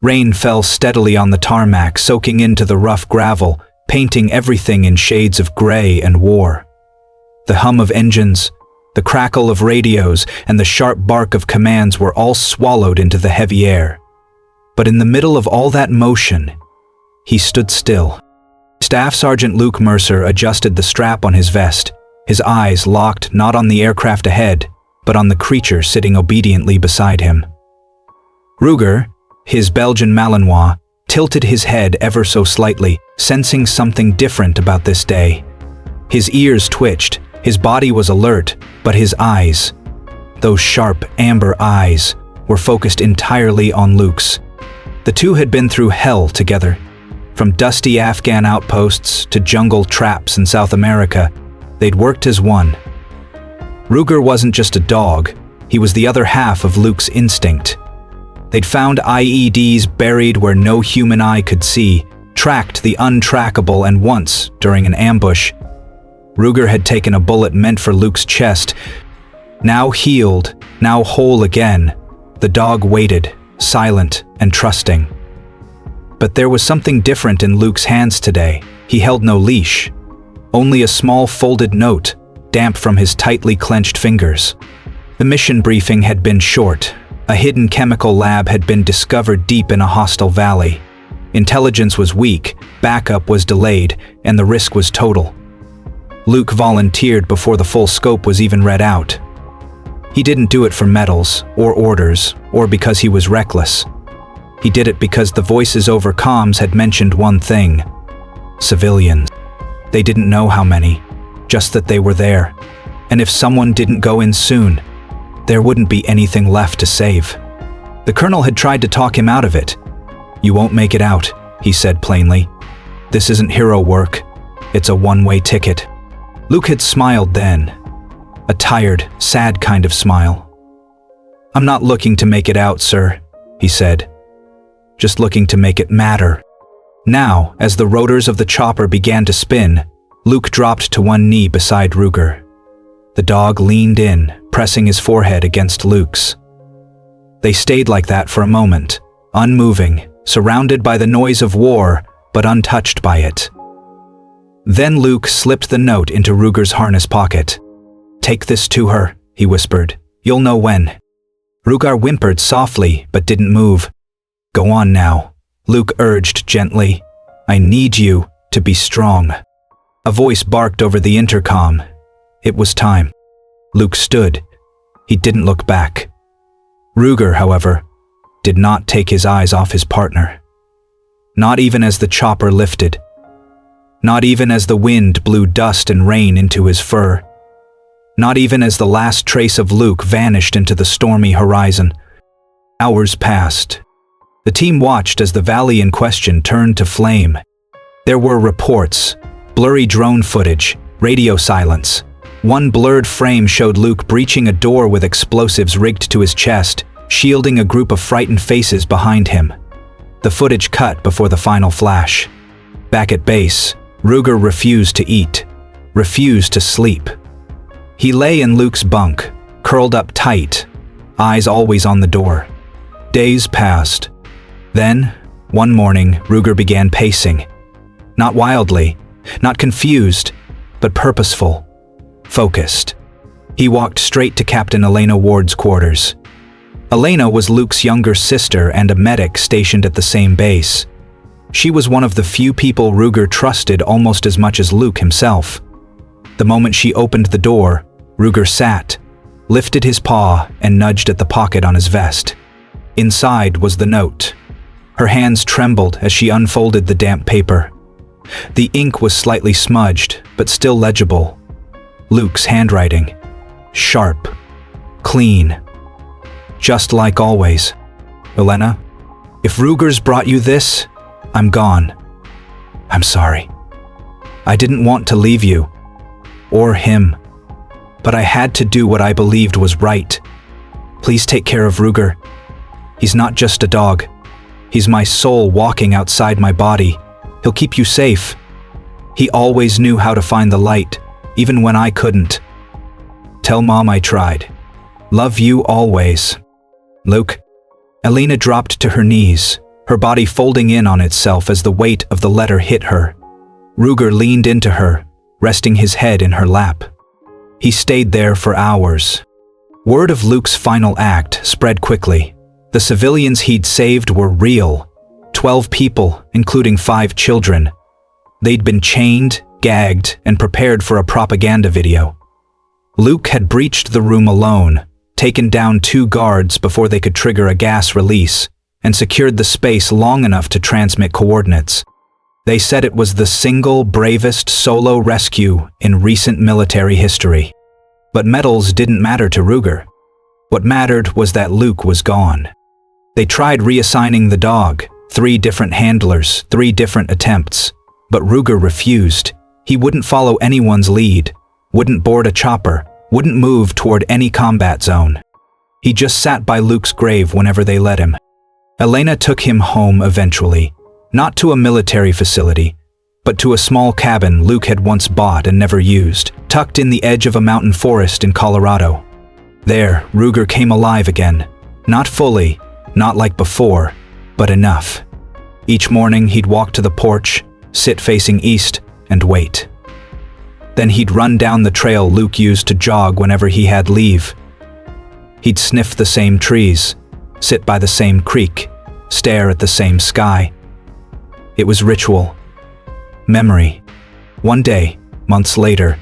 Rain fell steadily on the tarmac, soaking into the rough gravel, painting everything in shades of gray and war. The hum of engines, the crackle of radios, and the sharp bark of commands were all swallowed into the heavy air. But in the middle of all that motion, he stood still. Staff Sergeant Luke Mercer adjusted the strap on his vest, his eyes locked not on the aircraft ahead, but on the creature sitting obediently beside him. Ruger, his Belgian Malinois, tilted his head ever so slightly, sensing something different about this day. His ears twitched, his body was alert, but his eyes, those sharp amber eyes, were focused entirely on Luke's. The two had been through hell together. From dusty Afghan outposts to jungle traps in South America, they'd worked as one. Ruger wasn't just a dog, he was the other half of Luke's instinct. They'd found IEDs buried where no human eye could see, tracked the untrackable, and once, during an ambush, Ruger had taken a bullet meant for Luke's chest. Now healed, now whole again, the dog waited, silent and trusting. But there was something different in Luke's hands today. He held no leash, only a small folded note, damp from his tightly clenched fingers. The mission briefing had been short. A hidden chemical lab had been discovered deep in a hostile valley. Intelligence was weak, backup was delayed, and the risk was total. Luke volunteered before the full scope was even read out. He didn't do it for medals, or orders, or because he was reckless. He did it because the voices over comms had mentioned one thing: civilians. They didn't know how many, just that they were there. And if someone didn't go in soon, there wouldn't be anything left to save. The colonel had tried to talk him out of it. "You won't make it out," he said plainly. "This isn't hero work. It's a one-way ticket." Luke had smiled then, a tired, sad kind of smile. "I'm not looking to make it out, sir," he said. "Just looking to make it matter." Now, as the rotors of the chopper began to spin, Luke dropped to one knee beside Ruger. The dog leaned in, pressing his forehead against Luke's. They stayed like that for a moment, unmoving, surrounded by the noise of war, but untouched by it. Then Luke slipped the note into Ruger's harness pocket. "Take this to her," he whispered. "You'll know when." Ruger whimpered softly, but didn't move. "Go on now," Luke urged gently. "I need you to be strong." A voice barked over the intercom. It was time. Luke stood. He didn't look back. Ruger, however, did not take his eyes off his partner. Not even as the chopper lifted. Not even as the wind blew dust and rain into his fur. Not even as the last trace of Luke vanished into the stormy horizon. Hours passed. The team watched as the valley in question turned to flame. There were reports, blurry drone footage, radio silence. One blurred frame showed Luke breaching a door with explosives rigged to his chest, shielding a group of frightened faces behind him. The footage cut before the final flash. Back at base, Ruger refused to eat, refused to sleep. He lay in Luke's bunk, curled up tight, eyes always on the door. Days passed. Then, one morning, Ruger began pacing. Not wildly, not confused, but purposeful, focused. He walked straight to Captain Elena Ward's quarters. Elena was Luke's younger sister and a medic stationed at the same base. She was one of the few people Ruger trusted almost as much as Luke himself. The moment she opened the door, Ruger sat, lifted his paw, and nudged at the pocket on his vest. Inside was the note. Her hands trembled as she unfolded the damp paper. The ink was slightly smudged, but still legible. Luke's handwriting. Sharp. Clean. Just like always. "Elena, if Ruger's brought you this, I'm gone. I'm sorry. I didn't want to leave you. Or him. But I had to do what I believed was right. Please take care of Ruger. He's not just a dog. He's my soul walking outside my body. He'll keep you safe. He always knew how to find the light, even when I couldn't. Tell Mom I tried. Love you always. Luke." Elena dropped to her knees, her body folding in on itself as the weight of the letter hit her. Ruger leaned into her, resting his head in her lap. He stayed there for hours. Word of Luke's final act spread quickly. The civilians he'd saved were real. 12 people, including 5 children. They'd been chained, gagged, and prepared for a propaganda video. Luke had breached the room alone, taken down 2 guards before they could trigger a gas release, and secured the space long enough to transmit coordinates. They said it was the single bravest solo rescue in recent military history. But medals didn't matter to Ruger. What mattered was that Luke was gone. They tried reassigning the dog, 3 different handlers, 3 different attempts. But Ruger refused. He wouldn't follow anyone's lead, wouldn't board a chopper, wouldn't move toward any combat zone. He just sat by Luke's grave whenever they let him. Elena took him home eventually, not to a military facility, but to a small cabin Luke had once bought and never used, tucked in the edge of a mountain forest in Colorado. There, Ruger came alive again. Not fully, not like before, but enough. Each morning he'd walk to the porch, sit facing east, and wait. Then he'd run down the trail Luke used to jog whenever he had leave. He'd sniff the same trees, sit by the same creek, stare at the same sky. It was ritual. Memory. One day, months later,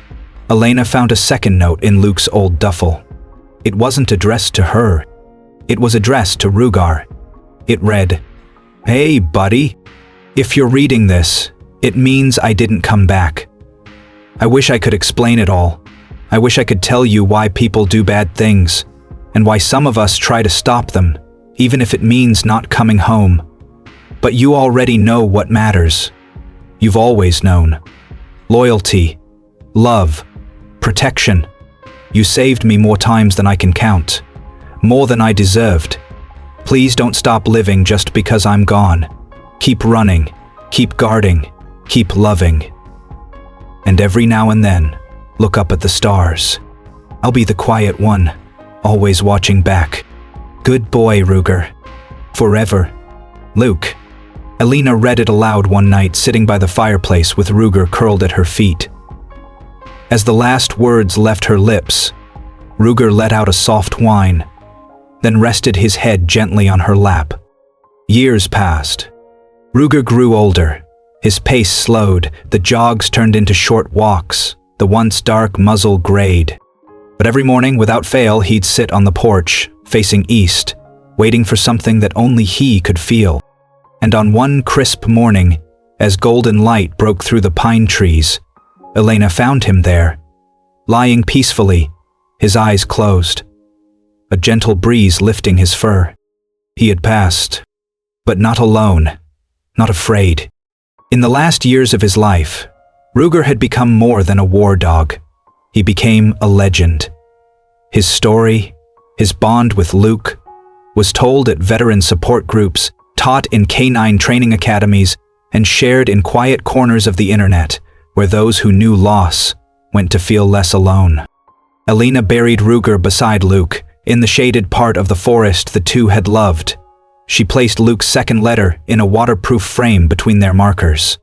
Elena found a second note in Luke's old duffel. It wasn't addressed to her. It was addressed to Ruger. It read, "Hey, buddy. If you're reading this, it means I didn't come back. I wish I could explain it all. I wish I could tell you why people do bad things, and why some of us try to stop them, even if it means not coming home. But you already know what matters. You've always known. Loyalty, love, protection. You saved me more times than I can count, more than I deserved. Please don't stop living just because I'm gone. Keep running, keep guarding, keep loving. And every now and then, look up at the stars. I'll be the quiet one, always watching back. Good boy, Ruger. Forever. Luke." Elena read it aloud one night sitting by the fireplace with Ruger curled at her feet. As the last words left her lips, Ruger let out a soft whine, then rested his head gently on her lap. Years passed. Ruger grew older. His pace slowed, the jogs turned into short walks, the once dark muzzle grayed. But every morning, without fail, he'd sit on the porch, facing east, waiting for something that only he could feel. And on one crisp morning, as golden light broke through the pine trees, Elena found him there, lying peacefully, his eyes closed, a gentle breeze lifting his fur. He had passed, but not alone, not afraid. In the last years of his life, Ruger had become more than a war dog. He became a legend. His story, his bond with Luke, was told at veteran support groups, taught in canine training academies, and shared in quiet corners of the internet, where those who knew loss went to feel less alone. Elena buried Ruger beside Luke, in the shaded part of the forest the two had loved. She placed Luke's second letter in a waterproof frame between their markers.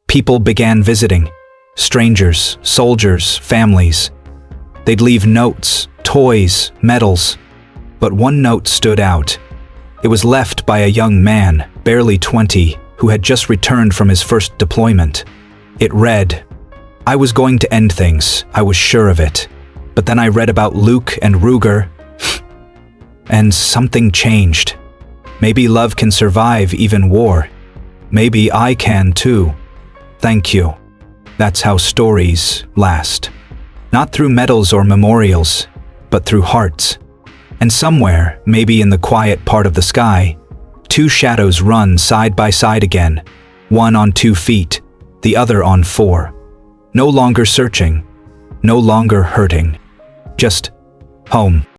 People began visiting, strangers, soldiers, families. They'd leave notes, toys, medals, but one note stood out. It was left by a young man, barely 20, who had just returned from his first deployment. It read, "I was going to end things, I was sure of it. But then I read about Luke and Ruger, and something changed. Maybe love can survive even war. Maybe I can too. Thank you." That's how stories last. Not through medals or memorials, but through hearts. And somewhere, maybe in the quiet part of the sky, 2 shadows run side by side again, one on 2 feet, the other on 4. No longer searching, no longer hurting, just home.